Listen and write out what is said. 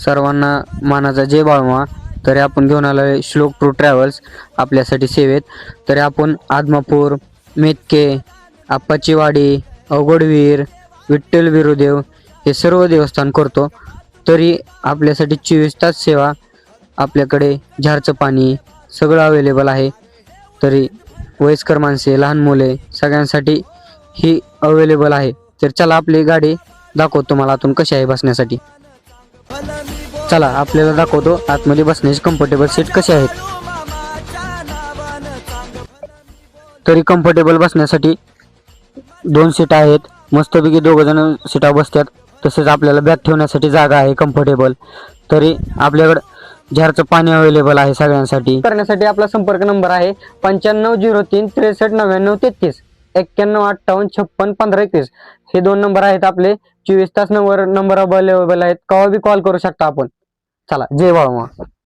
सर्वांना मानाचा जय बाळमा. तरी आपण घेऊन आलो आहे श्लोक टू ट्रॅव्हल्स आपल्यासाठी सेवेत. तरी आपण आदमापूर, मेतके, आप्पाचीवाडी, अवघडवीर, विठ्ठल बिरुदेव हे सर्व देवस्थान करतो. तरी आपल्यासाठी 24 तास सेवा. आपल्याकडे झारचं पाणी सगळं अवेलेबल आहे. तरी वयस्कर माणसे, लहान मुले सगळ्यांसाठी ही अवेलेबल आहे. तर चला आपली गाडी दाखवतो तुम्हाला आतून कशी आहे बसण्यासाठी. चला आपल्याला दाखवतो आतमध्ये बसण्याची कम्फर्टेबल सीट कसे आहेत. तरी कम्फर्टेबल बसण्यासाठी 2 सीट आहेत. मस्तपैकी 2 जण सीटा बसतात. तसेच आपल्याला बॅग ठेवण्यासाठी जागा आहे कम्फर्टेबल. तरी आपल्याकडे झारचं पाणी अवेलेबल आहे सगळ्यांसाठी. करण्यासाठी आपला संपर्क नंबर आहे 9503 63 99 33 91 58 56 15 21. हे 2 नंबर आहेत आपले. 24 तास नंबर अवेलेबल आहेत. केव्हा बी कॉल करू शकता आपण. चला जय बाळमा.